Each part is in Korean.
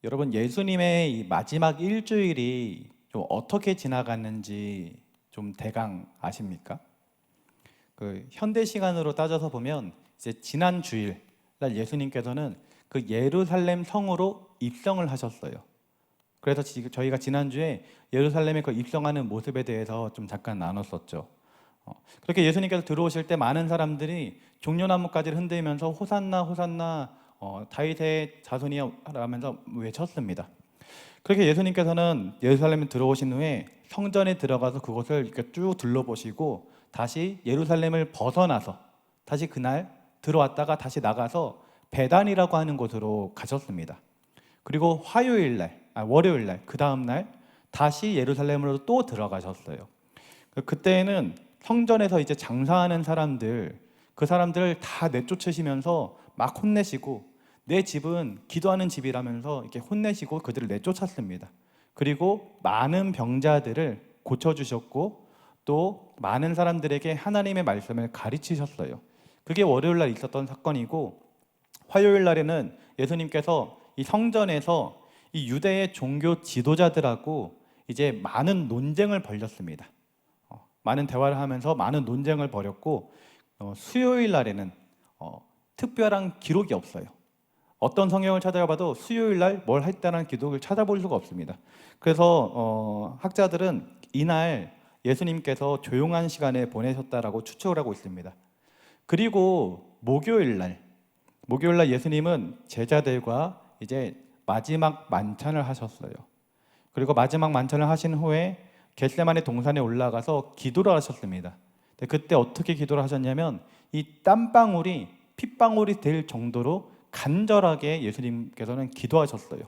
여러분, 예수님의 이 마지막 일주일이 좀 어떻게 지나갔는지 좀 대강 아십니까? 현대 시간으로 따져서 보면 이제 지난 주일 날 예수님께서는 그 예루살렘 성으로 입성을 하셨어요. 그래서 저희가 지난주에 예루살렘에 그 입성하는 모습에 대해서 좀 잠깐 나눴었죠. 그렇게 예수님께서 들어오실 때 많은 사람들이 종려나무까지를 흔들면서 호산나 호산나 다윗의 자손이여 라면서 외쳤습니다. 그렇게 예수님께서는 예루살렘에 들어오신 후에 성전에 들어가서 그곳을 이렇게 쭉 둘러보시고 다시 예루살렘을 벗어나서 다시 그날 들어왔다가 다시 나가서 베단이라고 하는 곳으로 가셨습니다. 그리고 월요일 날, 그 다음 날 다시 예루살렘으로 또 들어가셨어요. 그때에는 성전에서 이제 장사하는 사람들, 그 사람들을 다 내쫓으시면서 막 혼내시고, 내 집은 기도하는 집이라면서 이렇게 혼내시고 그들을 내쫓았습니다. 그리고 많은 병자들을 고쳐주셨고 또 많은 사람들에게 하나님의 말씀을 가르치셨어요. 그게 월요일 날 있었던 사건이고, 화요일 날에는 예수님께서 이 성전에서 이 유대의 종교 지도자들하고 이제 많은 논쟁을 벌였습니다. 많은 대화를 하면서 많은 논쟁을 벌였고, 수요일 날에는 특별한 기록이 없어요. 어떤 성경을 찾아봐도 수요일 날 뭘 했다는 기록을 찾아볼 수가 없습니다. 그래서 학자들은 이날 예수님께서 조용한 시간에 보내셨다라고 추측을 하고 있습니다. 그리고 목요일 날 예수님은 제자들과 이제 마지막 만찬을 하셨어요. 그리고 마지막 만찬을 하신 후에 겟세마네 동산에 올라가서 기도를 하셨습니다. 그때 어떻게 기도를 하셨냐면 이 땀방울이 핏방울이 될 정도로 간절하게 예수님께서는 기도하셨어요.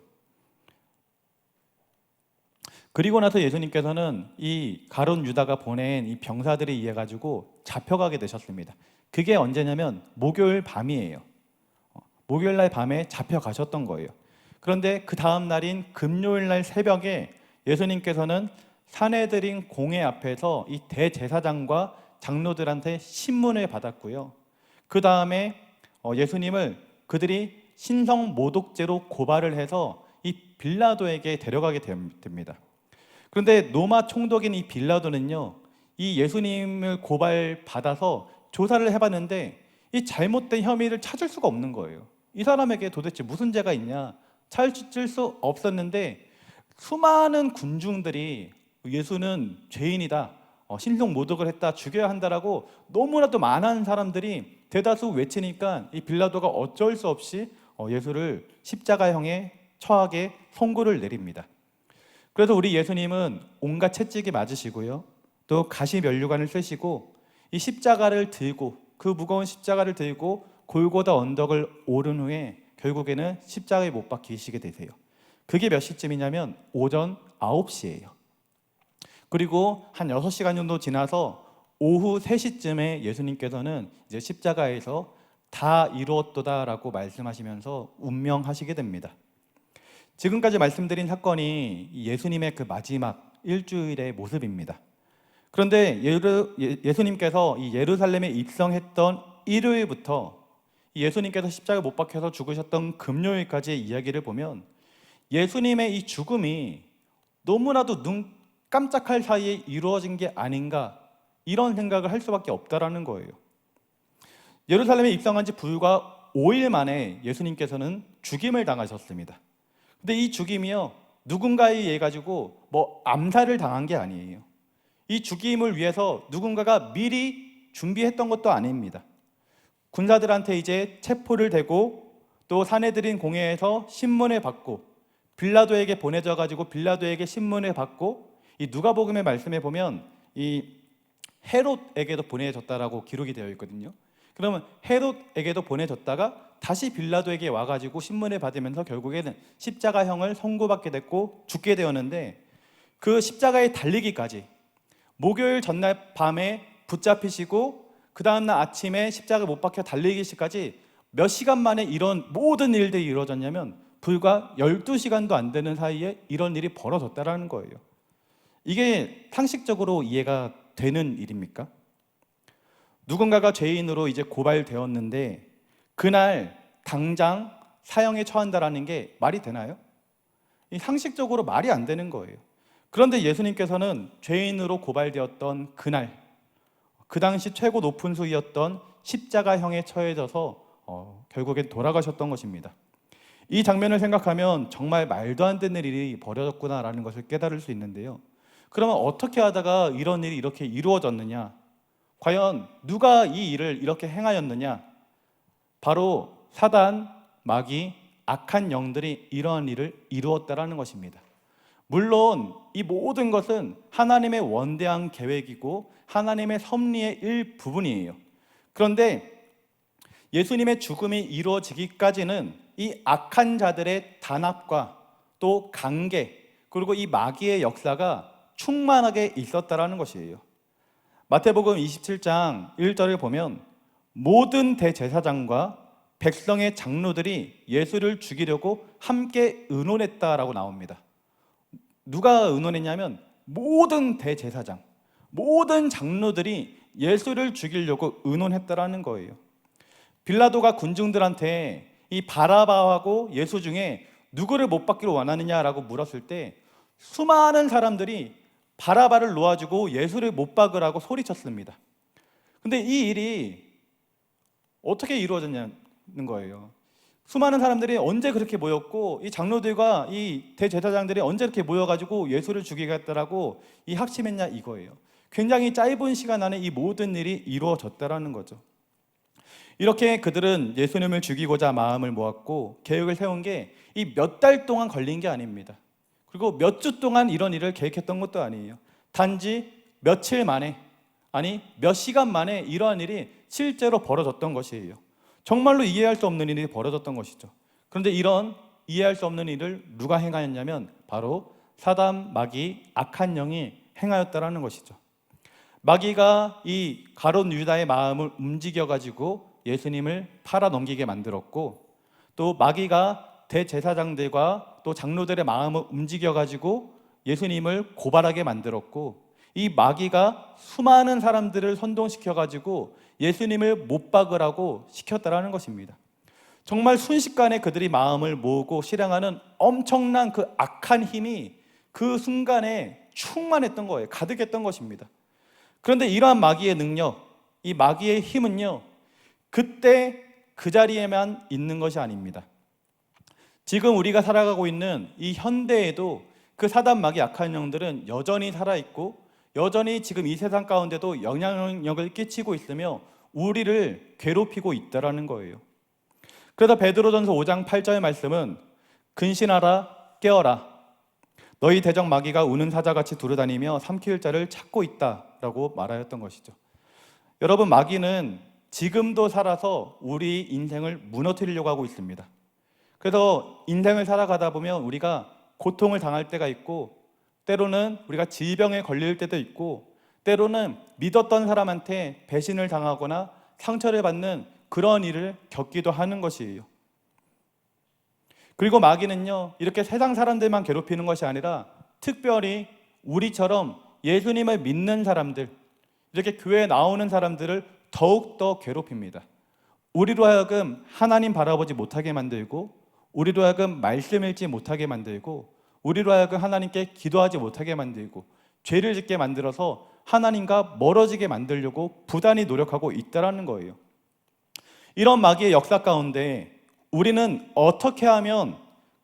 그리고 나서 예수님께서는 이 가룟 유다가 보낸 이 병사들에 의해 가지고 잡혀가게 되셨습니다. 그게 언제냐면 목요일 밤이에요. 목요일 날 밤에 잡혀가셨던 거예요. 그런데 그 다음 날인 금요일 날 새벽에 예수님께서는 산헤드린 공회 앞에서 이 대제사장과 장로들한테 신문을 받았고요. 그 다음에 예수님을 그들이 신성 모독죄로 고발을 해서 이 빌라도에게 데려가게 됩니다. 그런데 로마 총독인 이 빌라도는요, 이 예수님을 고발받아서 조사를 해봤는데 이 잘못된 혐의를 찾을 수가 없는 거예요. 이 사람에게 도대체 무슨 죄가 있냐 찾을 수 없었는데, 수많은 군중들이 예수는 죄인이다, 신성 모독을 했다, 죽여야 한다라고 너무나도 많은 사람들이 대다수 외치니까 이 빌라도가 어쩔 수 없이 예수를 십자가형에 처하게 선고를 내립니다. 그래서 우리 예수님은 온갖 채찍이 맞으시고요, 또 가시면류관을 쓰시고 이 십자가를 들고, 그 무거운 십자가를 들고 골고다 언덕을 오른 후에 결국에는 십자가에 못 박히시게 되세요. 그게 몇 시쯤이냐면 오전 9시예요. 그리고 한 6시간 정도 지나서 오후 3시쯤에 예수님께서는 이제 십자가에서 다 이루었도다라고 말씀하시면서 운명하시게 됩니다. 지금까지 말씀드린 사건이 예수님의 그 마지막 일주일의 모습입니다. 그런데 예수님께서 이 예루살렘에 입성했던 일요일부터 예수님께서 십자가에 못 박혀서 죽으셨던 금요일까지의 이야기를 보면 예수님의 이 죽음이 너무나도 눈 깜짝할 사이에 이루어진 게 아닌가, 이런 생각을 할 수밖에 없다라는 거예요. 예루살렘에 입성한 지 불과 5일 만에 예수님께서는 죽임을 당하셨습니다. 근데 이 죽임이요, 누군가에 의해 가지고 암살을 당한 게 아니에요. 이 죽임을 위해서 누군가가 미리 준비했던 것도 아닙니다. 군사들한테 이제 체포를 대고 또 산헤드린 공회에서 신문을 받고 빌라도에게 보내져 가지고 빌라도에게 신문을 받고, 이 누가복음의 말씀에 보면 이 헤롯에게도 보내졌다라고 기록이 되어 있거든요. 그러면 헤롯에게도 보내졌다가 다시 빌라도에게 와가지고 신문을 받으면서 결국에는 십자가형을 선고받게 됐고 죽게 되었는데, 그 십자가에 달리기까지 목요일 전날 밤에 붙잡히시고 그 다음날 아침에 십자가에 못 박혀 달리기 시까지 몇 시간 만에 이런 모든 일들이 이루어졌냐면 불과 12시간도 안 되는 사이에 이런 일이 벌어졌다라는 거예요. 이게 상식적으로 이해가 되는 일입니까? 누군가가 죄인으로 이제 고발되었는데 그날 당장 사형에 처한다라는 게 말이 되나요? 이 상식적으로 말이 안 되는 거예요. 그런데 예수님께서는 죄인으로 고발되었던 그날, 그 당시 최고 높은 수위였던 십자가형에 처해져서 결국엔 돌아가셨던 것입니다. 이 장면을 생각하면 정말 말도 안 되는 일이 벌어졌구나라는 것을 깨달을 수 있는데요. 그러면 어떻게 하다가 이런 일이 이렇게 이루어졌느냐? 과연 누가 이 일을 이렇게 행하였느냐? 바로 사단, 마귀, 악한 영들이 이러한 일을 이루었다라는 것입니다. 물론 이 모든 것은 하나님의 원대한 계획이고 하나님의 섭리의 일부분이에요. 그런데 예수님의 죽음이 이루어지기까지는 이 악한 자들의 단합과 또 관계, 그리고 이 마귀의 역사가 충만하게 있었다라는 것이에요. 마태복음 27장 1절을 보면 모든 대제사장과 백성의 장로들이 예수를 죽이려고 함께 의논했다라고 나옵니다. 누가 의논했냐면 모든 대제사장, 모든 장로들이 예수를 죽이려고 의논했다라는 거예요. 빌라도가 군중들한테 이 바라바하고 예수 중에 누구를 못 박기로 원하느냐라고 물었을 때 수많은 사람들이 바라바를 놓아주고 예수를 못 박으라고 소리쳤습니다. 근데 이 일이 어떻게 이루어졌냐는 거예요. 수많은 사람들이 언제 그렇게 모였고 이 장로들과 이 대제사장들이 언제 이렇게 모여가지고 예수를 죽이겠다라고 이 합심했냐 이거예요. 굉장히 짧은 시간 안에 이 모든 일이 이루어졌다라는 거죠. 이렇게 그들은 예수님을 죽이고자 마음을 모았고 계획을 세운 게 이 몇 달 동안 걸린 게 아닙니다. 그리고 몇 주 동안 이런 일을 계획했던 것도 아니에요. 단지 며칠 만에, 아니 몇 시간 만에 이러한 일이 실제로 벌어졌던 것이에요. 정말로 이해할 수 없는 일이 벌어졌던 것이죠. 그런데 이런 이해할 수 없는 일을 누가 행하였냐면 바로 사단, 마귀, 악한 영이 행하였다라는 것이죠. 마귀가 이 가룟 유다의 마음을 움직여가지고 예수님을 팔아넘기게 만들었고, 또 마귀가 대제사장들과 또 장로들의 마음을 움직여가지고 예수님을 고발하게 만들었고, 이 마귀가 수많은 사람들을 선동시켜가지고 예수님을 못 박으라고 시켰다라는 것입니다. 정말 순식간에 그들이 마음을 모으고 실행하는 엄청난 그 악한 힘이 그 순간에 충만했던 거예요. 가득했던 것입니다. 그런데 이러한 마귀의 능력, 이 마귀의 힘은요, 그때 그 자리에만 있는 것이 아닙니다. 지금 우리가 살아가고 있는 이 현대에도 그 사단, 마귀, 악한 영들은 여전히 살아있고 여전히 지금 이 세상 가운데도 영향력을 끼치고 있으며 우리를 괴롭히고 있다라는 거예요. 그래서 베드로전서 5장 8절 말씀은 근신하라, 깨어라, 너희 대적 마귀가 우는 사자같이 두루다니며 삼킬 자를 찾고 있다라고 말하였던 것이죠. 여러분, 마귀는 지금도 살아서 우리 인생을 무너뜨리려고 하고 있습니다. 그래서 인생을 살아가다 보면 우리가 고통을 당할 때가 있고, 때로는 우리가 질병에 걸릴 때도 있고, 때로는 믿었던 사람한테 배신을 당하거나 상처를 받는 그런 일을 겪기도 하는 것이에요. 그리고 마귀는요, 이렇게 세상 사람들만 괴롭히는 것이 아니라 특별히 우리처럼 예수님을 믿는 사람들, 이렇게 교회에 나오는 사람들을 더욱더 괴롭힙니다. 우리로 하여금 하나님 바라보지 못하게 만들고, 우리로 하여금 말씀 읽지 못하게 만들고, 우리로 하여금 하나님께 기도하지 못하게 만들고, 죄를 짓게 만들어서 하나님과 멀어지게 만들려고 부단히 노력하고 있다는 거예요. 이런 마귀의 역사 가운데 우리는 어떻게 하면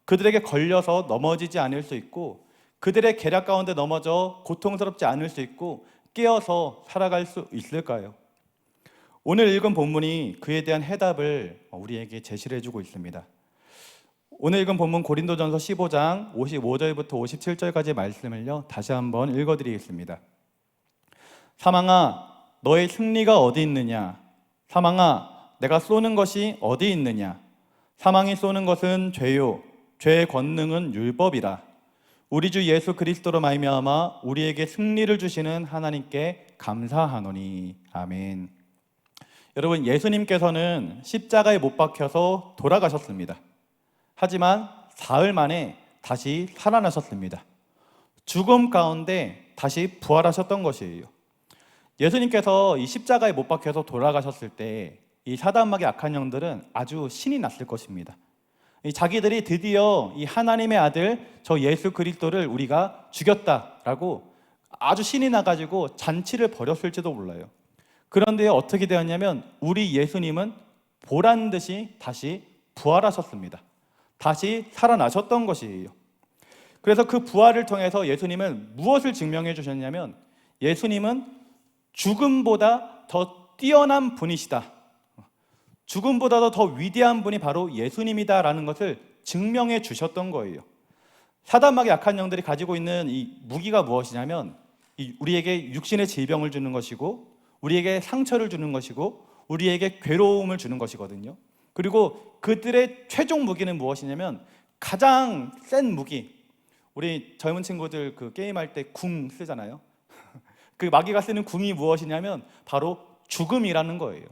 그들에게 걸려서 넘어지지 않을 수 있고, 그들의 계략 가운데 넘어져 고통스럽지 않을 수 있고 깨어서 살아갈 수 있을까요? 오늘 읽은 본문이 그에 대한 해답을 우리에게 제시를 해주고 있습니다. 오늘 읽은 본문 고린도전서 15장 55절부터 57절까지 말씀을요, 다시 한번 읽어드리겠습니다. 사망아, 너의 승리가 어디 있느냐? 사망아, 내가 쏘는 것이 어디 있느냐? 사망이 쏘는 것은 죄요, 죄의 권능은 율법이라. 우리 주 예수 그리스도로 말미암아 우리에게 승리를 주시는 하나님께 감사하노니. 아멘. 여러분, 예수님께서는 십자가에 못 박혀서 돌아가셨습니다. 하지만 사흘 만에 다시 살아나셨습니다. 죽음 가운데 다시 부활하셨던 것이에요. 예수님께서 이 십자가에 못 박혀서 돌아가셨을 때 이 사단, 마귀, 악한 영들은 아주 신이 났을 것입니다. 자기들이 드디어 이 하나님의 아들 저 예수 그리스도를 우리가 죽였다라고 아주 신이 나가지고 잔치를 벌였을지도 몰라요. 그런데 어떻게 되었냐면 우리 예수님은 보란 듯이 다시 부활하셨습니다. 다시 살아나셨던 것이에요. 그래서 그 부활을 통해서 예수님은 무엇을 증명해 주셨냐면 예수님은 죽음보다 더 뛰어난 분이시다. 죽음보다도 더 위대한 분이 바로 예수님이다라는 것을 증명해 주셨던 거예요. 사단마귀 악한 영들이 가지고 있는 이 무기가 무엇이냐면 우리에게 육신의 질병을 주는 것이고 우리에게 상처를 주는 것이고 우리에게 괴로움을 주는 것이거든요. 그리고 그들의 최종 무기는 무엇이냐면 가장 센 무기, 우리 젊은 친구들 그 게임할 때 궁 쓰잖아요. 그 마귀가 쓰는 궁이 무엇이냐면 바로 죽음이라는 거예요.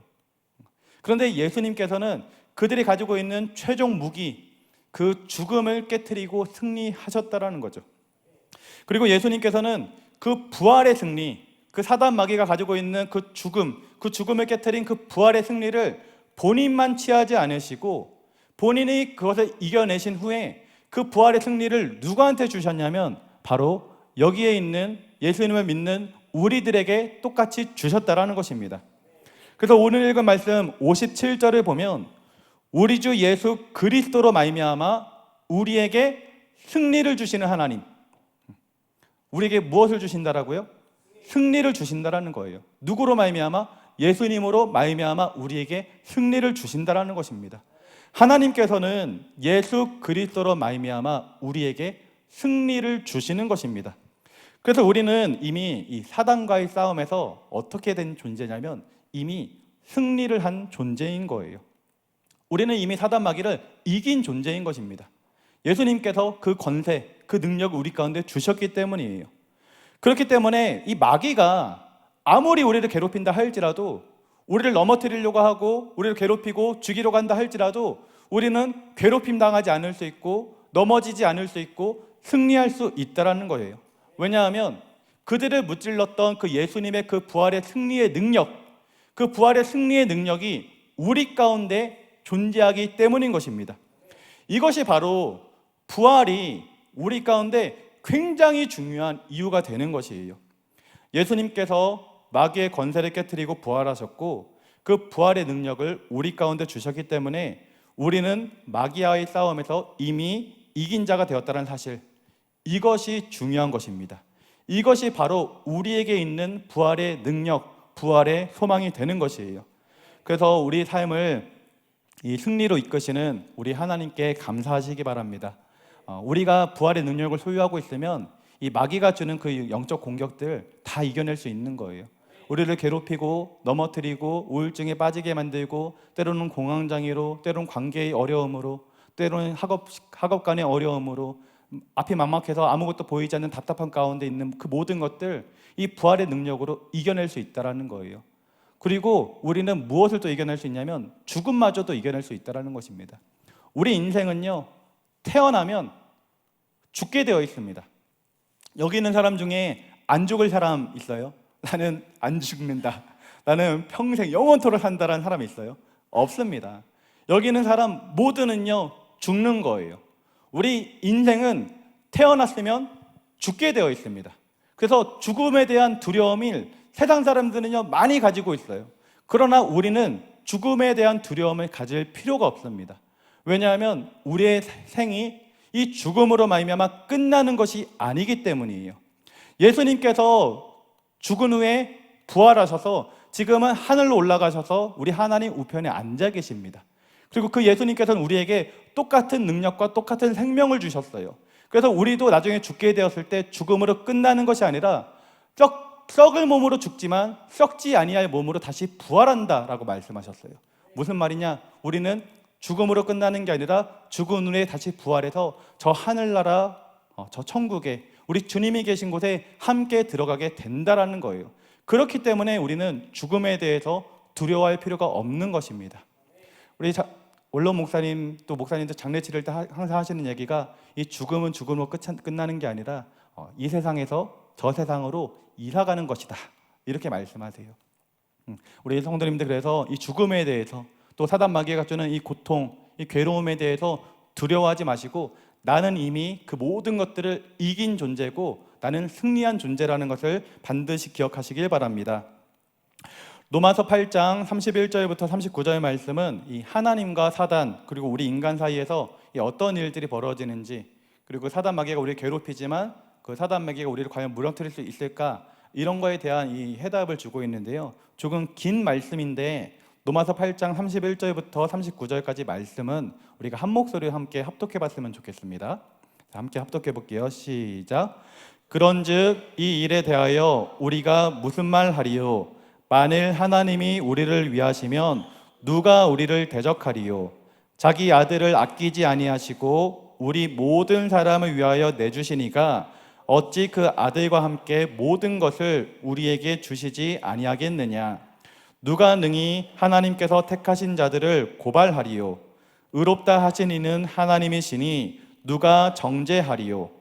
그런데 예수님께서는 그들이 가지고 있는 최종 무기, 그 죽음을 깨트리고 승리하셨다라는 거죠. 그리고 예수님께서는 그 부활의 승리, 그 사단 마귀가 가지고 있는 그 죽음을 깨트린 그 부활의 승리를 본인만 취하지 않으시고 본인이 그것을 이겨내신 후에 그 부활의 승리를 누구한테 주셨냐면 바로 여기에 있는 예수님을 믿는 우리들에게 똑같이 주셨다라는 것입니다. 그래서 오늘 읽은 말씀 57절을 보면 우리 주 예수 그리스도로 말미암아 우리에게 승리를 주시는 하나님, 우리에게 무엇을 주신다라고요? 승리를 주신다라는 거예요. 누구로 말미암아? 예수님으로 말미암아 우리에게 승리를 주신다라는 것입니다. 하나님께서는 예수 그리스도로 말미암아 우리에게 승리를 주시는 것입니다. 그래서 우리는 이미 이 사단과의 싸움에서 어떻게 된 존재냐면 이미 승리를 한 존재인 거예요. 우리는 이미 사단 마귀를 이긴 존재인 것입니다. 예수님께서 그 권세, 그 능력을 우리 가운데 주셨기 때문이에요. 그렇기 때문에 이 마귀가 아무리 우리를 괴롭힌다 할지라도, 우리를 넘어뜨리려고 하고 우리를 괴롭히고 죽이려고 한다 할지라도 우리는 괴롭힘 당하지 않을 수 있고 넘어지지 않을 수 있고 승리할 수 있다라는 거예요. 왜냐하면 그들을 무찔렀던 그 예수님의 그 부활의 승리의 능력, 그 부활의 승리의 능력이 우리 가운데 존재하기 때문인 것입니다. 이것이 바로 부활이 우리 가운데 굉장히 중요한 이유가 되는 것이에요. 예수님께서 마귀의 권세를 깨트리고 부활하셨고 그 부활의 능력을 우리 가운데 주셨기 때문에 우리는 마귀와의 싸움에서 이미 이긴 자가 되었다는 사실, 이것이 중요한 것입니다. 이것이 바로 우리에게 있는 부활의 능력, 부활의 소망이 되는 것이에요. 그래서 우리 삶을 이 승리로 이끄시는 우리 하나님께 감사하시기 바랍니다. 우리가 부활의 능력을 소유하고 있으면 이 마귀가 주는 그 영적 공격들 다 이겨낼 수 있는 거예요. 우리를 괴롭히고 넘어뜨리고 우울증에 빠지게 만들고 때로는 공황장애로, 때로는 관계의 어려움으로, 때로는 학업 간의 어려움으로, 앞이 막막해서 아무것도 보이지 않는 답답한 가운데 있는 그 모든 것들, 이 부활의 능력으로 이겨낼 수 있다는 거예요. 그리고 우리는 무엇을 또 이겨낼 수 있냐면 죽음마저도 이겨낼 수 있다는 것입니다. 우리 인생은요, 태어나면 죽게 되어 있습니다. 여기 있는 사람 중에 안 죽을 사람 있어요? 나는 안 죽는다, 나는 평생 영원토록 산다라는 사람이 있어요? 없습니다. 여기 있는 사람 모두는요 죽는 거예요. 우리 인생은 태어났으면 죽게 되어 있습니다. 그래서 죽음에 대한 두려움을 세상 사람들은요 많이 가지고 있어요. 그러나 우리는 죽음에 대한 두려움을 가질 필요가 없습니다. 왜냐하면 우리의 생이 이 죽음으로 말미암아 끝나는 것이 아니기 때문이에요. 예수님께서 죽은 후에 부활하셔서 지금은 하늘로 올라가셔서 우리 하나님 우편에 앉아 계십니다. 그리고 그 예수님께서는 우리에게 똑같은 능력과 똑같은 생명을 주셨어요. 그래서 우리도 나중에 죽게 되었을 때 죽음으로 끝나는 것이 아니라 썩을 몸으로 죽지만 썩지 아니할 몸으로 다시 부활한다라고 말씀하셨어요. 무슨 말이냐? 우리는 죽음으로 끝나는 게 아니라 죽은 후에 다시 부활해서 저 하늘나라, 저 천국에 우리 주님이 계신 곳에 함께 들어가게 된다라는 거예요. 그렇기 때문에 우리는 죽음에 대해서 두려워할 필요가 없는 것입니다. 우리 원론 목사님, 또 목사님들 장례 치를 때 항상 하시는 얘기가 이 죽음은 죽음으로 끝나는 게 아니라 이 세상에서 저 세상으로 이사가는 것이다, 이렇게 말씀하세요. 우리 성도님들, 그래서 이 죽음에 대해서 또 사단 마귀가 주는 이 고통, 이 괴로움에 대해서 두려워하지 마시고 나는 이미 그 모든 것들을 이긴 존재고 나는 승리한 존재라는 것을 반드시 기억하시길 바랍니다. 로마서 8장 31절부터 39절 말씀은 이 하나님과 사단 그리고 우리 인간 사이에서 어떤 일들이 벌어지는지, 그리고 사단 마귀가 우리를 괴롭히지만 그 사단 마귀가 우리를 과연 무너뜨릴 수 있을까, 이런 거에 대한 이 해답을 주고 있는데요. 조금 긴 말씀인데 로마서 8장 31절부터 39절까지 말씀은 우리가 한 목소리로 함께 합독해 봤으면 좋겠습니다. 함께 합독해 볼게요. 시작. 그런즉 이 일에 대하여 우리가 무슨 말 하리요? 만일 하나님이 우리를 위하시면 누가 우리를 대적하리요? 자기 아들을 아끼지 아니하시고 우리 모든 사람을 위하여 내주시니가 어찌 그 아들과 함께 모든 것을 우리에게 주시지 아니하겠느냐? 누가 능히 하나님께서 택하신 자들을 고발하리요? 의롭다 하신 이는 하나님이시니 누가 정죄하리요?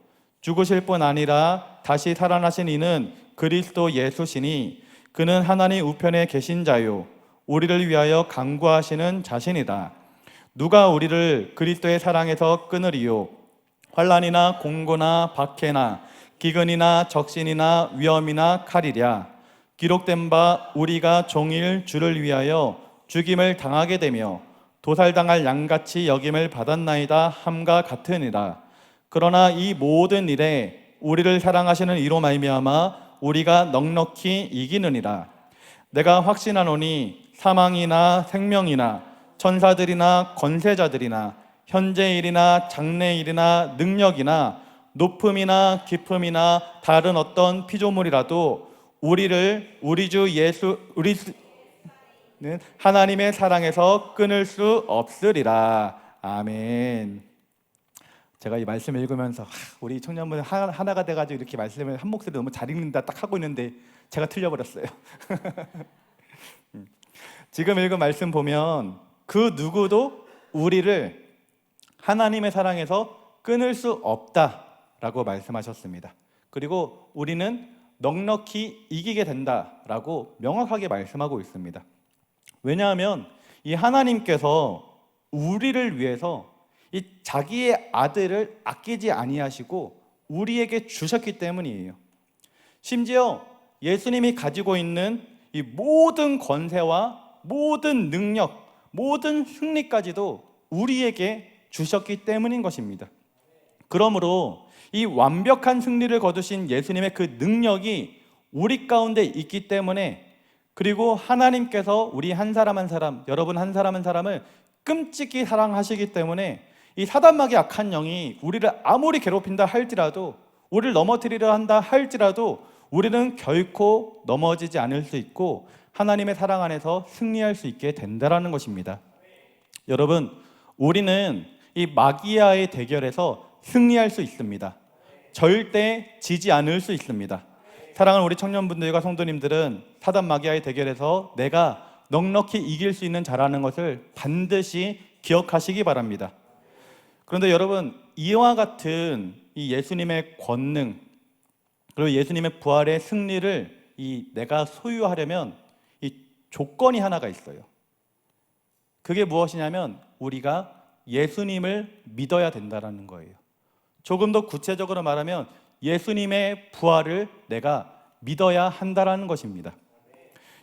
죽으실 뿐 아니라 다시 살아나신 이는 그리스도 예수시니 그는 하나님 우편에 계신 자요 우리를 위하여 간구하시는 자신이다. 누가 우리를 그리스도의 사랑에서 끊으리요? 환난이나 공고나 박해나 기근이나 적신이나 위험이나 칼이랴. 기록된 바 우리가 종일 주를 위하여 죽임을 당하게 되며 도살당할 양같이 여김을 받았나이다 함과 같으니라. 그러나 이 모든 일에 우리를 사랑하시는 이로 말미암아 우리가 넉넉히 이기느니라. 내가 확신하노니 사망이나 생명이나 천사들이나 권세자들이나 현재일이나 장래일이나 능력이나 높음이나 깊음이나 다른 어떤 피조물이라도 우리를 우리 주 예수 우리는 하나님의 사랑에서 끊을 수 없으리라. 아멘. 제가 이 말씀을 읽으면서 우리 청년분 하나가 돼가지고 이렇게 말씀을 한 목소리 너무 잘 읽는다 딱 하고 있는데 제가 틀려버렸어요. 지금 읽은 말씀 보면 그 누구도 우리를 하나님의 사랑에서 끊을 수 없다라고 말씀하셨습니다. 그리고 우리는 넉넉히 이기게 된다라고 명확하게 말씀하고 있습니다. 왜냐하면 이 하나님께서 우리를 위해서 이 자기의 아들을 아끼지 아니하시고 우리에게 주셨기 때문이에요. 심지어 예수님이 가지고 있는 이 모든 권세와 모든 능력, 모든 승리까지도 우리에게 주셨기 때문인 것입니다. 그러므로 이 완벽한 승리를 거두신 예수님의 그 능력이 우리 가운데 있기 때문에, 그리고 하나님께서 우리 한 사람 한 사람, 여러분 한 사람 한 사람을 끔찍히 사랑하시기 때문에 이 사단마귀 악한 영이 우리를 아무리 괴롭힌다 할지라도, 우리를 넘어뜨리려 한다 할지라도 우리는 결코 넘어지지 않을 수 있고 하나님의 사랑 안에서 승리할 수 있게 된다는 것입니다. 여러분, 우리는 이 마귀와의 대결에서 승리할 수 있습니다. 절대 지지 않을 수 있습니다. 사랑하는 우리 청년분들과 성도님들은 사단 마귀와의 대결에서 내가 넉넉히 이길 수 있는 자라는 것을 반드시 기억하시기 바랍니다. 그런데 여러분, 이와 같은 이 예수님의 권능 그리고 예수님의 부활의 승리를 내가 소유하려면 이 조건이 하나가 있어요. 그게 무엇이냐면 우리가 예수님을 믿어야 된다는 거예요. 조금 더 구체적으로 말하면 예수님의 부활을 내가 믿어야 한다는 것입니다.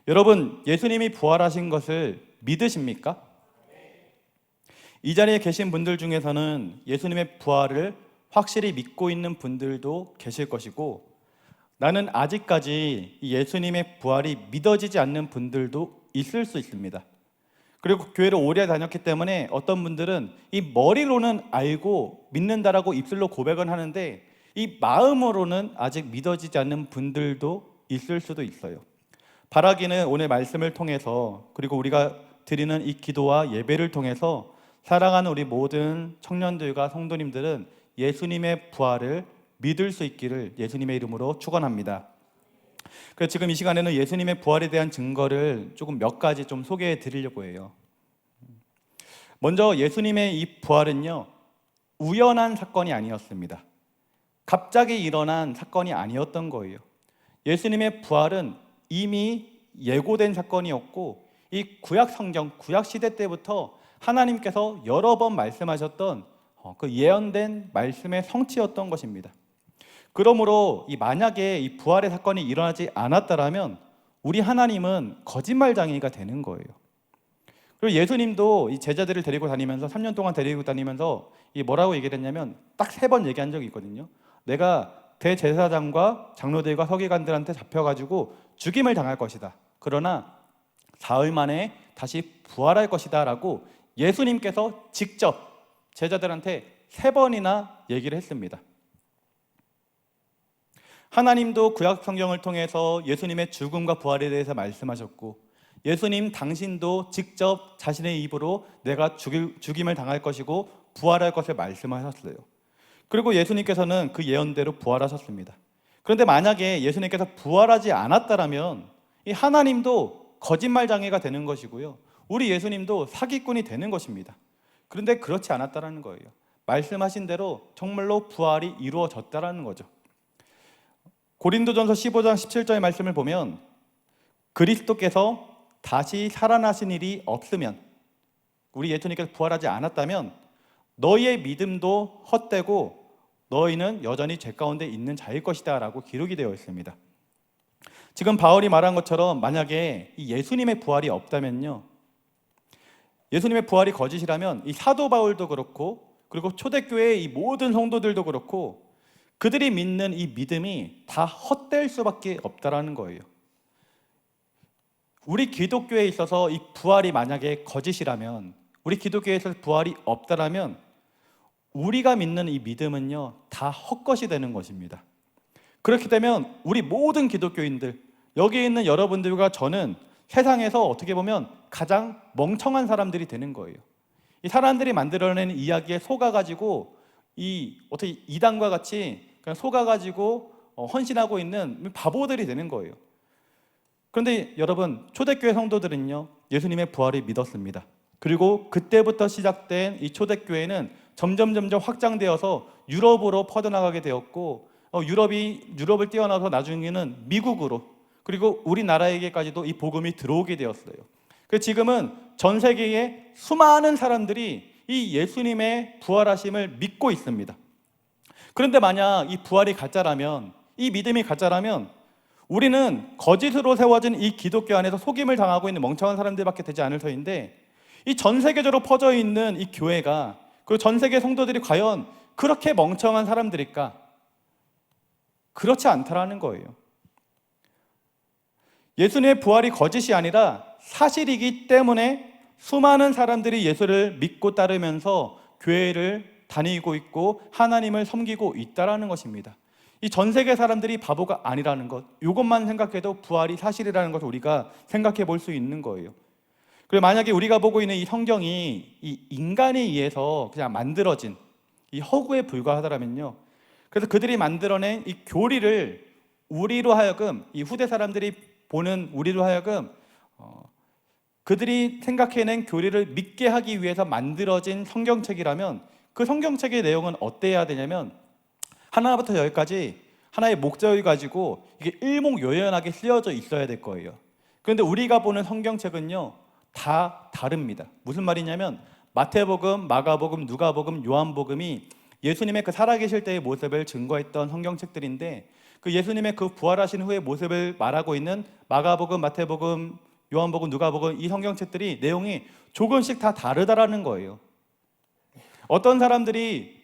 여러분, 예수님이 부활하신 것을 믿으십니까? 이 자리에 계신 분들 중에서는 예수님의 부활을 확실히 믿고 있는 분들도 계실 것이고, 나는 아직까지 예수님의 부활이 믿어지지 않는 분들도 있을 수 있습니다. 그리고 교회를 오래 다녔기 때문에 어떤 분들은 이 머리로는 알고 믿는다라고 입술로 고백은 하는데 이 마음으로는 아직 믿어지지 않는 분들도 있을 수도 있어요. 바라기는 오늘 말씀을 통해서, 그리고 우리가 드리는 이 기도와 예배를 통해서 사랑하는 우리 모든 청년들과 성도님들은 예수님의 부활을 믿을 수 있기를 예수님의 이름으로 축원합니다. 그래서 지금 이 시간에는 예수님의 부활에 대한 증거를 조금 몇 가지 좀 소개해 드리려고 해요. 먼저 예수님의 이 부활은요, 우연한 사건이 아니었습니다. 갑자기 일어난 사건이 아니었던 거예요. 예수님의 부활은 이미 예고된 사건이었고, 이 구약 성경, 구약 시대 때부터 하나님께서 여러 번 말씀하셨던 그 예언된 말씀의 성취였던 것입니다. 그러므로 만약에 이 부활의 사건이 일어나지 않았다라면 우리 하나님은 거짓말장애가 되는 거예요. 그리고 예수님도 이 제자들을 데리고 다니면서 3년 동안 데리고 다니면서 뭐라고 얘기를 했냐면 딱 3번 얘기한 적이 있거든요. 내가 대제사장과 장로들과 서기관들한테 잡혀가지고 죽임을 당할 것이다. 그러나 사흘 만에 다시 부활할 것이다 라고 예수님께서 직접 제자들한테 3번이나 얘기를 했습니다. 하나님도 구약 성경을 통해서 예수님의 죽음과 부활에 대해서 말씀하셨고, 예수님 당신도 직접 자신의 입으로 내가 죽임을 당할 것이고 부활할 것을 말씀하셨어요. 그리고 예수님께서는 그 예언대로 부활하셨습니다. 그런데 만약에 예수님께서 부활하지 않았다면 이 하나님도 거짓말장애가 되는 것이고요, 우리 예수님도 사기꾼이 되는 것입니다. 그런데 그렇지 않았다는 거예요. 말씀하신 대로 정말로 부활이 이루어졌다는 거죠. 고린도전서 15장 17절의 말씀을 보면 그리스도께서 다시 살아나신 일이 없으면, 우리 예수님께서 부활하지 않았다면 너희의 믿음도 헛되고 너희는 여전히 죄 가운데 있는 자일 것이다 라고 기록이 되어 있습니다. 지금 바울이 말한 것처럼 만약에 이 예수님의 부활이 없다면요, 예수님의 부활이 거짓이라면 이 사도 바울도 그렇고 그리고 초대교회의 이 모든 성도들도 그렇고 그들이 믿는 이 믿음이 다 헛될 수밖에 없다라는 거예요. 우리 기독교에 있어서 이 부활이 만약에 거짓이라면, 우리 기독교에서 부활이 없다라면 우리가 믿는 이 믿음은요 다 헛것이 되는 것입니다. 그렇게 되면 우리 모든 기독교인들, 여기 있는 여러분들과 저는 세상에서 어떻게 보면 가장 멍청한 사람들이 되는 거예요. 이 사람들이 만들어낸 이야기에 속아가지고 어떻게 이단과 같이 그냥 속아가지고 헌신하고 있는 바보들이 되는 거예요. 그런데 여러분, 초대교회 성도들은요 예수님의 부활을 믿었습니다. 그리고 그때부터 시작된 이 초대교회는 점점 확장되어서 유럽으로 퍼져나가게 되었고, 유럽을 뛰어나서 나중에는 미국으로, 그리고 우리나라에게까지도 이 복음이 들어오게 되었어요. 그래서 지금은 전 세계의 수많은 사람들이 이 예수님의 부활하심을 믿고 있습니다. 그런데 만약 이 부활이 가짜라면, 이 믿음이 가짜라면 우리는 거짓으로 세워진 이 기독교 안에서 속임을 당하고 있는 멍청한 사람들밖에 되지 않을 터인데, 이 전 세계적으로 퍼져 있는 이 교회가, 그리고 전 세계 성도들이 과연 그렇게 멍청한 사람들일까? 그렇지 않다라는 거예요. 예수님의 부활이 거짓이 아니라 사실이기 때문에 수많은 사람들이 예수를 믿고 따르면서 교회를 다니고 있고 하나님을 섬기고 있다라는 것입니다. 이 전 세계 사람들이 바보가 아니라는 것, 이것만 생각해도 부활이 사실이라는 것을 우리가 생각해 볼 수 있는 거예요. 그리고 만약에 우리가 보고 있는 이 성경이 이 인간에 의해서 그냥 만들어진 이 허구에 불과하다면요, 그래서 그들이 만들어낸 이 교리를 우리로 하여금, 이 후대 사람들이 보는 우리로 하여금 그들이 생각해낸 교리를 믿게 하기 위해서 만들어진 성경책이라면 그 성경책의 내용은 어때야 되냐면 하나부터 열까지 하나의 목적을 가지고 이게 일목요연하게 쓰여져 있어야 될 거예요. 그런데 우리가 보는 성경책은요 다 다릅니다. 무슨 말이냐면 마태복음, 마가복음, 누가복음, 요한복음이 예수님의 그 살아계실 때의 모습을 증거했던 성경책들인데, 그 예수님의 그 부활하신 후의 모습을 말하고 있는 마가복음, 마태복음, 요한복음, 누가복음, 이 성경책들이 내용이 조금씩 다 다르다라는 거예요. 어떤 사람들이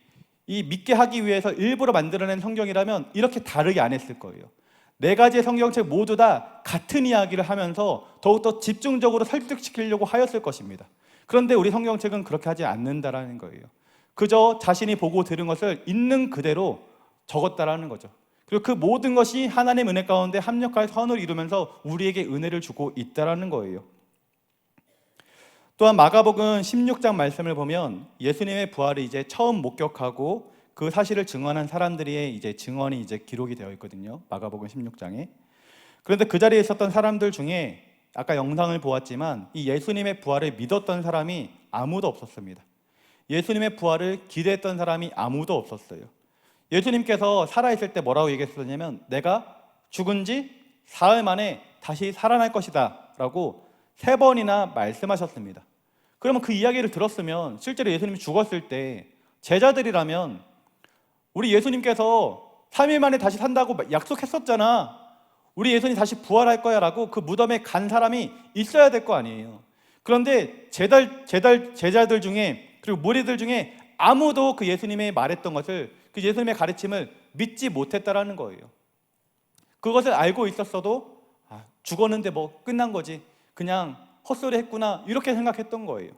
이 믿게 하기 위해서 일부러 만들어낸 성경이라면 이렇게 다르게 안 했을 거예요. 4가지의 성경책 모두 다 같은 이야기를 하면서 더욱더 집중적으로 설득시키려고 하였을 것입니다. 그런데 우리 성경책은 그렇게 하지 않는다라는 거예요. 그저 자신이 보고 들은 것을 있는 그대로 적었다라는 거죠. 그리고 그 모든 것이 하나님의 은혜 가운데 합력할 선을 이루면서 우리에게 은혜를 주고 있다라는 거예요. 또한 마가복음 16장 말씀을 보면 예수님의 부활을 이제 처음 목격하고 그 사실을 증언한 사람들의 이제 증언이 이제 기록이 되어 있거든요. 마가복음 16장에. 그런데 그 자리에 있었던 사람들 중에 아까 영상을 보았지만 이 예수님의 부활을 믿었던 사람이 아무도 없었습니다. 예수님의 부활을 기대했던 사람이 아무도 없었어요. 예수님께서 살아있을 때 뭐라고 얘기했었냐면 내가 죽은 지 사흘 만에 다시 살아날 것이다 라고 3번이나 말씀하셨습니다. 그러면 그 이야기를 들었으면 실제로 예수님이 죽었을 때 제자들이라면 우리 예수님께서 3일 만에 다시 산다고 약속했었잖아. 우리 예수님 다시 부활할 거야 라고 그 무덤에 간 사람이 있어야 될 거 아니에요. 그런데 제자들 중에 그리고 무리들 중에 아무도 그 예수님의 말했던 것을, 그 예수님의 가르침을 믿지 못했다라는 거예요. 그것을 알고 있었어도 죽었는데 뭐 끝난 거지, 그냥 헛소리 했구나, 이렇게 생각했던 거예요.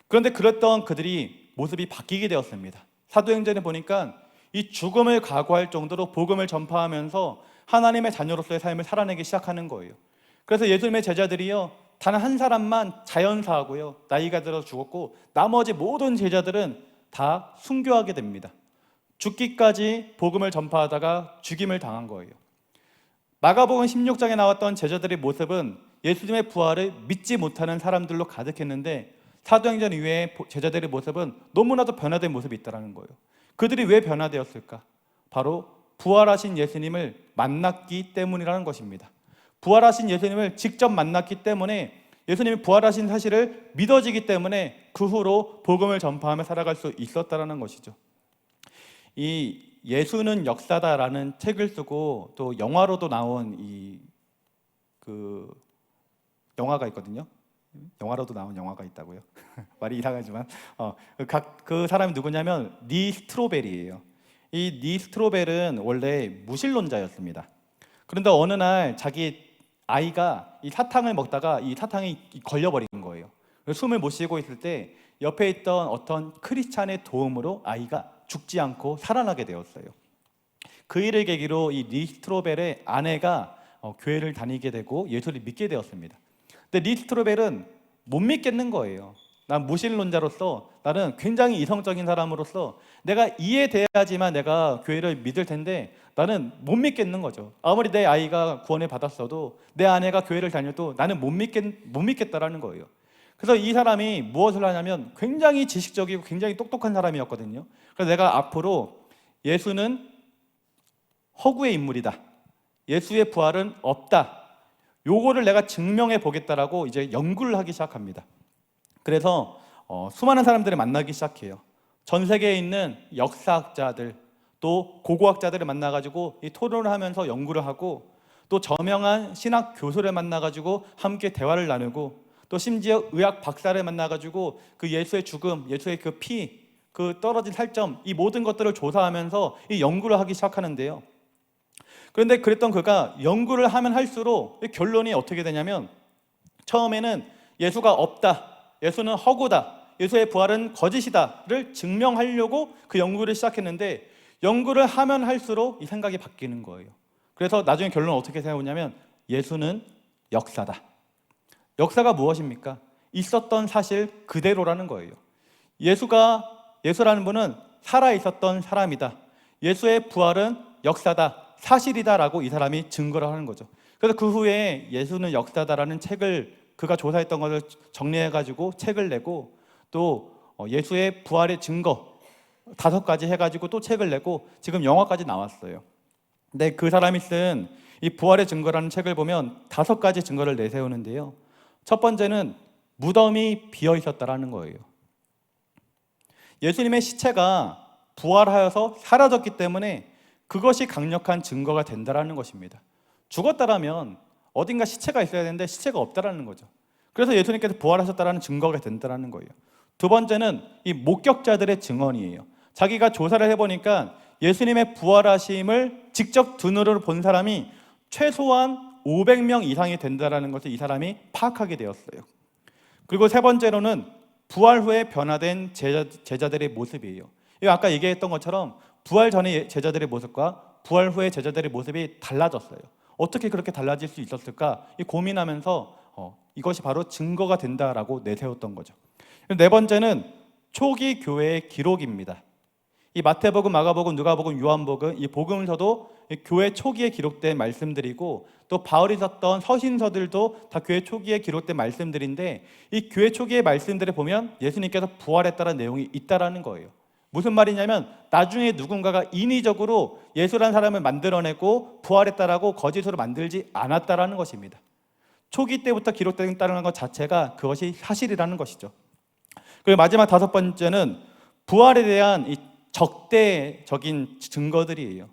그런데 그랬던 그들이 모습이 바뀌게 되었습니다. 사도행전에 보니까 이 죽음을 각오할 정도로 복음을 전파하면서 하나님의 자녀로서의 삶을 살아내기 시작하는 거예요. 그래서 예수님의 제자들이요, 단 한 사람만 자연사하고요, 나이가 들어 죽었고 나머지 모든 제자들은 다 순교하게 됩니다. 죽기까지 복음을 전파하다가 죽임을 당한 거예요. 마가복음 16장에 나왔던 제자들의 모습은 예수님의 부활을 믿지 못하는 사람들로 가득했는데, 사도행전 이후에 제자들의 모습은 너무나도 변화된 모습이 있다는 거예요. 그들이 왜 변화되었을까? 바로 부활하신 예수님을 만났기 때문이라는 것입니다. 부활하신 예수님을 직접 만났기 때문에, 예수님이 부활하신 사실을 믿어지기 때문에 그 후로 복음을 전파하며 살아갈 수 있었다는 것이죠. 이 예수는 역사다라는 책을 쓰고 또 영화로도 나온 그 영화가 있거든요. 영화로도 나온 영화가 있다고요. 말이 이상하지만 그 사람이 누구냐면 리 스트로벨이에요. 이 리 스트로벨은 원래 무신론자였습니다. 그런데 어느 날 자기 아이가 이 사탕을 먹다가 이 사탕이 걸려버린 거예요. 숨을 못 쉬고 있을 때 옆에 있던 어떤 크리스찬의 도움으로 아이가 죽지 않고 살아나게 되었어요. 그 일을 계기로 이 리 스트로벨의 아내가 교회를 다니게 되고 예수를 믿게 되었습니다. 근데 리 스트로벨은 못 믿겠는 거예요. 난 무신론자로서, 나는 굉장히 이성적인 사람으로서 내가 이해돼야지만 내가 교회를 믿을 텐데 나는 못 믿겠는 거죠. 아무리 내 아이가 구원을 받았어도, 내 아내가 교회를 다녀도 나는 못 믿겠다라는 거예요. 그래서 이 사람이 무엇을 하냐면 굉장히 지식적이고 굉장히 똑똑한 사람이었거든요. 그래서 내가 앞으로 예수는 허구의 인물이다, 예수의 부활은 없다, 요거를 내가 증명해 보겠다라고 이제 연구를 하기 시작합니다. 그래서 수많은 사람들을 만나기 시작해요. 전 세계에 있는 역사학자들, 또 고고학자들을 만나가지고 이 토론을 하면서 연구를 하고, 또 저명한 신학 교수를 만나가지고 함께 대화를 나누고, 또 심지어 의학 박사를 만나가지고 그 예수의 죽음, 예수의 그 피, 그 떨어진 살점, 이 모든 것들을 조사하면서 이 연구를 하기 시작하는데요. 그런데 그랬던 그가 연구를 하면 할수록 결론이 어떻게 되냐면, 처음에는 예수가 없다, 예수는 허구다, 예수의 부활은 거짓이다를 증명하려고 그 연구를 시작했는데, 연구를 하면 할수록 이 생각이 바뀌는 거예요. 그래서 나중에 결론은 어떻게 세우냐면 예수는 역사다. 역사가 무엇입니까? 있었던 사실 그대로라는 거예요. 예수라는 분은 살아있었던 사람이다, 예수의 부활은 역사다, 사실이다라고 이 사람이 증거를 하는 거죠. 그래서 그 후에 예수는 역사다라는 책을, 그가 조사했던 것을 정리해가지고 책을 내고, 또 예수의 부활의 증거 5가지 해가지고 또 책을 내고 지금 영화까지 나왔어요. 근데 그 사람이 쓴 이 부활의 증거라는 책을 보면 5가지 증거를 내세우는데요. 첫 번째는 무덤이 비어 있었다라는 거예요. 예수님의 시체가 부활하여서 사라졌기 때문에 그것이 강력한 증거가 된다라는 것입니다. 죽었다라면 어딘가 시체가 있어야 되는데 시체가 없다라는 거죠. 그래서 예수님께서 부활하셨다라는 증거가 된다라는 거예요. 두 번째는 이 목격자들의 증언이에요. 자기가 조사를 해보니까 예수님의 부활하심을 직접 두 눈으로 본 사람이 최소한 500명 이상이 된다라는 것을 이 사람이 파악하게 되었어요. 그리고 세 번째로는 부활 후에 변화된 제자들의 모습이에요. 이거 아까 얘기했던 것처럼 부활 전의 제자들의 모습과 부활 후의 제자들의 모습이 달라졌어요. 어떻게 그렇게 달라질 수 있었을까? 고민하면서 이것이 바로 증거가 된다라고 내세웠던 거죠. 네 번째는 초기 교회의 기록입니다. 이 마태복음, 마가복음, 누가복음, 요한복음, 이 복음서도 교회 초기에 기록된 말씀들이고, 또 바울이 썼던 서신서들도 다 교회 초기에 기록된 말씀들인데, 이 교회 초기의 말씀들을 보면 예수님께서 부활했다는 내용이 있다라는 거예요. 무슨 말이냐면 나중에 누군가가 인위적으로 예수라는 사람을 만들어내고 부활했다라고 거짓으로 만들지 않았다라는 것입니다. 초기 때부터 기록됐다는 것 자체가 그것이 사실이라는 것이죠. 그리고 마지막 5번째는 부활에 대한 이 적대적인 증거들이에요.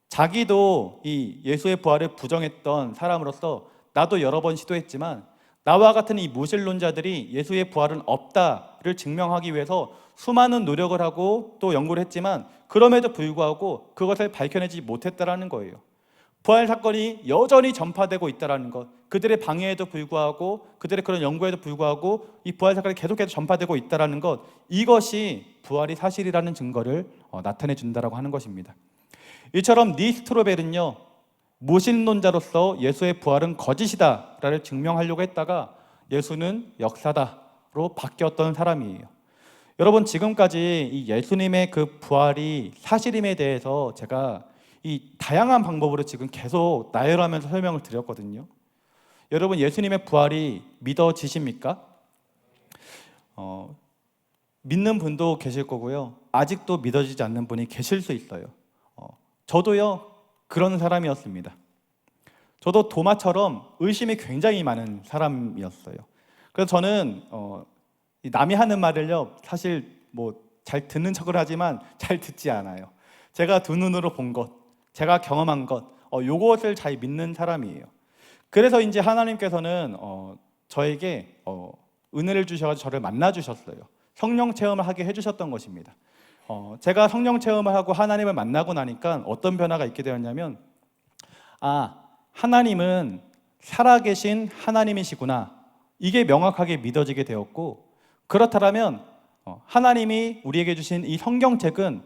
자기도 이 예수의 부활을 부정했던 사람으로서 나도 여러 번 시도했지만 나와 같은 이 무신론자들이 예수의 부활은 없다를 증명하기 위해서 수많은 노력을 하고 또 연구를 했지만 그럼에도 불구하고 그것을 밝혀내지 못했다라는 거예요. 부활 사건이 여전히 전파되고 있다는 것, 그들의 방해에도 불구하고 그들의 그런 연구에도 불구하고 이 부활 사건이 계속해서 전파되고 있다는 것, 이것이 부활이 사실이라는 증거를 나타내 준다라고 하는 것입니다. 이처럼 니스트로벨은요, 무신론자로서 예수의 부활은 거짓이다라를 증명하려고 했다가 예수는 역사다로 바뀌었던 사람이에요. 여러분, 지금까지 이 예수님의 그 부활이 사실임에 대해서 제가 이 다양한 방법으로 지금 계속 나열하면서 설명을 드렸거든요. 여러분, 예수님의 부활이 믿어지십니까? 믿는 분도 계실 거고요. 아직도 믿어지지 않는 분이 계실 수 있어요. 저도요, 그런 사람이었습니다. 저도 도마처럼 의심이 굉장히 많은 사람이었어요. 그래서 저는 남이 하는 말을요, 사실 뭐 잘 듣는 척을 하지만 잘 듣지 않아요. 제가 두 눈으로 본 것, 제가 경험한 것, 요것을 잘 믿는 사람이에요. 그래서 이제 하나님께서는 저에게 은혜를 주셔서 저를 만나 주셨어요. 성령 체험을 하게 해주셨던 것입니다. 제가 성령 체험을 하고 하나님을 만나고 나니까 어떤 변화가 있게 되었냐면, 하나님은 살아계신 하나님이시구나, 이게 명확하게 믿어지게 되었고, 그렇다면 하나님이 우리에게 주신 이 성경책은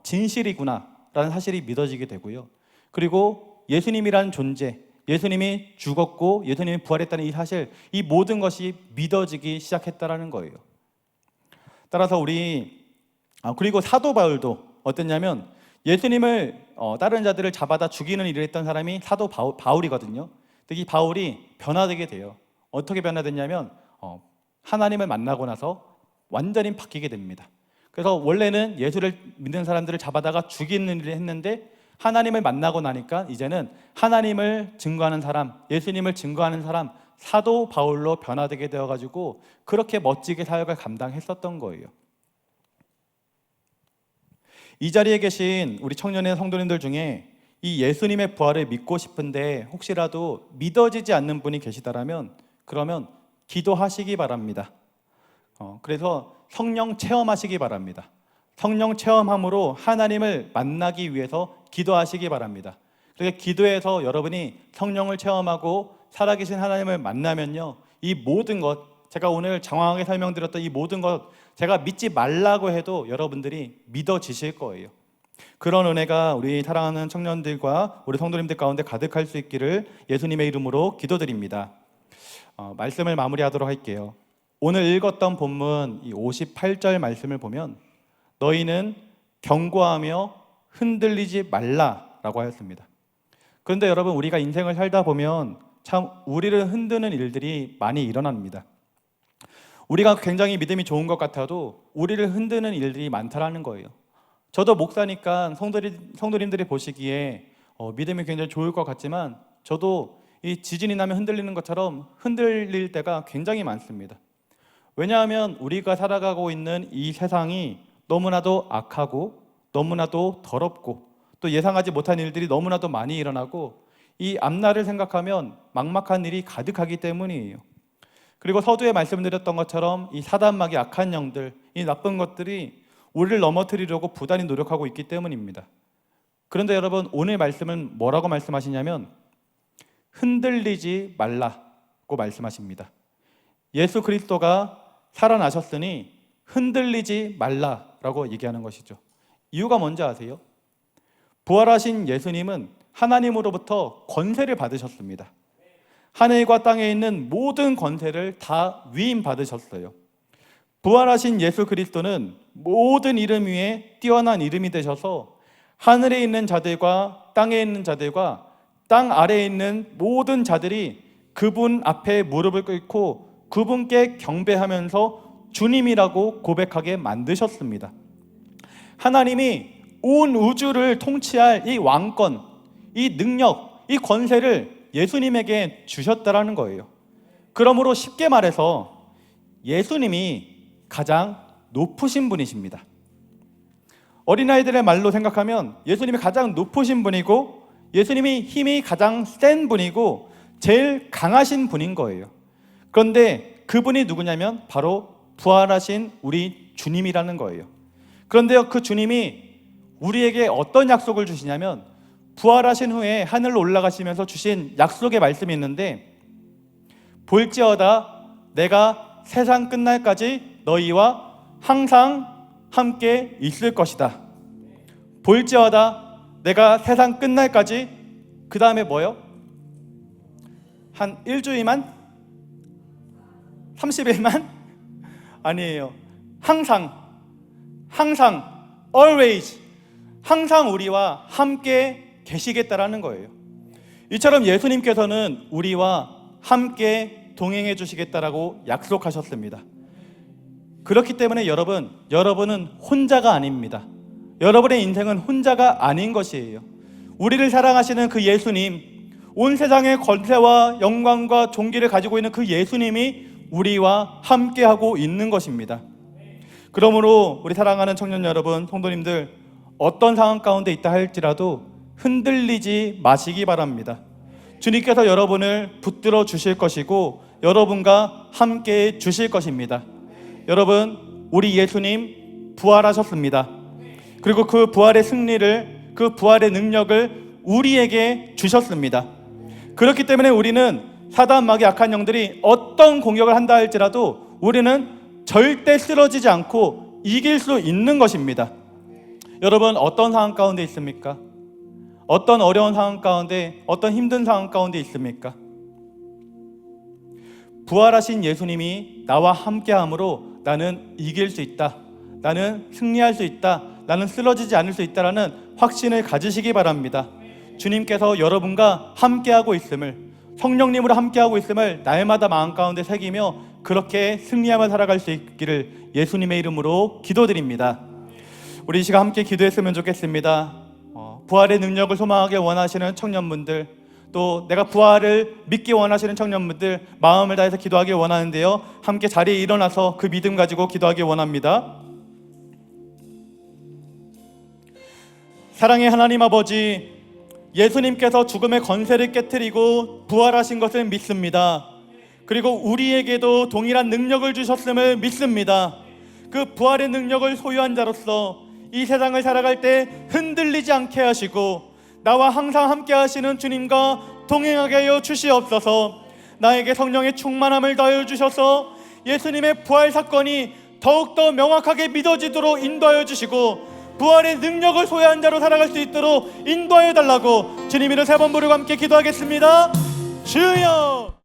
진실이구나 라는 사실이 믿어지게 되고요. 그리고 예수님이라는 존재, 예수님이 죽었고 예수님이 부활했다는 이 사실, 이 모든 것이 믿어지기 시작했다라는 거예요. 따라서 그리고 사도 바울도 어땠냐면, 예수님을 다른 자들을 잡아다 죽이는 일을 했던 사람이 사도 바울이거든요. 이 바울이 변화되게 돼요. 어떻게 변화됐냐면 하나님을 만나고 나서 완전히 바뀌게 됩니다. 그래서 원래는 예수를 믿는 사람들을 잡아다가 죽이는 일을 했는데 하나님을 만나고 나니까 이제는 하나님을 증거하는 사람, 예수님을 증거하는 사람, 사도 바울로 변화되게 되어가지고 그렇게 멋지게 사역을 감당했었던 거예요. 이 자리에 계신 우리 청년의 성도님들 중에 이 예수님의 부활을 믿고 싶은데 혹시라도 믿어지지 않는 분이 계시다라면, 그러면 기도하시기 바랍니다. 그래서 성령 체험하시기 바랍니다. 성령 체험함으로 하나님을 만나기 위해서 기도하시기 바랍니다. 그래서 기도해서 여러분이 성령을 체험하고 살아계신 하나님을 만나면요, 이 모든 것, 제가 오늘 장황하게 설명드렸던 이 모든 것, 제가 믿지 말라고 해도 여러분들이 믿어지실 거예요. 그런 은혜가 우리 사랑하는 청년들과 우리 성도님들 가운데 가득할 수 있기를 예수님의 이름으로 기도드립니다. 말씀을 마무리하도록 할게요. 오늘 읽었던 본문 이 58절 말씀을 보면, 너희는 경고하며 흔들리지 말라라고 하였습니다. 그런데 여러분, 우리가 인생을 살다 보면 참 우리를 흔드는 일들이 많이 일어납니다. 우리가 굉장히 믿음이 좋은 것 같아도 우리를 흔드는 일들이 많다라는 거예요. 저도 목사니까 성도님들이 보시기에 믿음이 굉장히 좋을 것 같지만 저도 이 지진이 나면 흔들리는 것처럼 흔들릴 때가 굉장히 많습니다. 왜냐하면 우리가 살아가고 있는 이 세상이 너무나도 악하고 너무나도 더럽고 또 예상하지 못한 일들이 너무나도 많이 일어나고 이 앞날을 생각하면 막막한 일이 가득하기 때문이에요. 그리고 서두에 말씀드렸던 것처럼 이 사단마귀, 악한 영들, 이 나쁜 것들이 우리를 넘어뜨리려고 부단히 노력하고 있기 때문입니다. 그런데 여러분, 오늘 말씀은 뭐라고 말씀하시냐면 흔들리지 말라고 말씀하십니다. 예수 그리스도가 살아나셨으니 흔들리지 말라라고 얘기하는 것이죠. 이유가 뭔지 아세요? 부활하신 예수님은 하나님으로부터 권세를 받으셨습니다. 하늘과 땅에 있는 모든 권세를 다 위임받으셨어요. 부활하신 예수 그리스도는 모든 이름 위에 뛰어난 이름이 되셔서 하늘에 있는 자들과 땅에 있는 자들과 땅 아래에 있는 모든 자들이 그분 앞에 무릎을 꿇고 그분께 경배하면서 주님이라고 고백하게 만드셨습니다. 하나님이 온 우주를 통치할 이 왕권, 이 능력, 이 권세를 예수님에게 주셨다라는 거예요. 그러므로 쉽게 말해서 예수님이 가장 높으신 분이십니다. 어린아이들의 말로 생각하면 예수님이 가장 높으신 분이고 예수님이 힘이 가장 센 분이고 제일 강하신 분인 거예요. 그런데 그분이 누구냐면 바로 부활하신 우리 주님이라는 거예요. 그런데요, 그 주님이 우리에게 어떤 약속을 주시냐면 부활하신 후에 하늘로 올라가시면서 주신 약속의 말씀이 있는데, 볼지어다 내가 세상 끝날까지 너희와 항상 함께 있을 것이다. 볼지어다 내가 세상 끝날까지, 그 다음에 뭐요? 한 일주일만? 30일만? 아니에요. 항상 always, 항상 우리와 함께 계시겠다라는 거예요. 이처럼 예수님께서는 우리와 함께 동행해 주시겠다라고 약속하셨습니다. 그렇기 때문에 여러분은 혼자가 아닙니다. 여러분의 인생은 혼자가 아닌 것이에요. 우리를 사랑하시는 그 예수님, 온 세상의 권세와 영광과 존귀를 가지고 있는 그 예수님이 우리와 함께하고 있는 것입니다. 그러므로 우리 사랑하는 청년 여러분, 성도님들, 어떤 상황 가운데 있다 할지라도 흔들리지 마시기 바랍니다. 주님께서 여러분을 붙들어 주실 것이고 여러분과 함께 주실 것입니다. 여러분, 우리 예수님 부활하셨습니다. 그리고 그 부활의 승리를, 그 부활의 능력을 우리에게 주셨습니다. 그렇기 때문에 우리는 사단 마귀 악한 영들이 어떤 공격을 한다 할지라도 우리는 절대 쓰러지지 않고 이길 수 있는 것입니다. 여러분, 어떤 상황 가운데 있습니까? 어떤 어려운 상황 가운데, 어떤 힘든 상황 가운데 있습니까? 부활하신 예수님이 나와 함께함으로 나는 이길 수 있다, 나는 승리할 수 있다, 나는 쓰러지지 않을 수 있다라는 확신을 가지시기 바랍니다. 주님께서 여러분과 함께하고 있음을, 성령님으로 함께하고 있음을 날마다 마음 가운데 새기며 그렇게 승리하며 살아갈 수 있기를 예수님의 이름으로 기도드립니다. 우리 이 시간 함께 기도했으면 좋겠습니다. 부활의 능력을 소망하게 원하시는 청년분들, 또 내가 부활을 믿기 원하시는 청년분들, 마음을 다해서 기도하기 원하는데요, 함께 자리에 일어나서 그 믿음 가지고 기도하기 원합니다. 사랑의 하나님 아버지, 예수님께서 죽음의 권세를 깨트리고 부활하신 것을 믿습니다. 그리고 우리에게도 동일한 능력을 주셨음을 믿습니다. 그 부활의 능력을 소유한 자로서 이 세상을 살아갈 때 흔들리지 않게 하시고 나와 항상 함께 하시는 주님과 동행하게 하여 주시옵소서. 나에게 성령의 충만함을 더하여 주셔서 예수님의 부활 사건이 더욱더 명확하게 믿어지도록 인도하여 주시고 부활의 능력을 소유한 자로 살아갈 수 있도록 인도하여 달라고 주님 이름 세 번 부르고 함께 기도하겠습니다. 주여!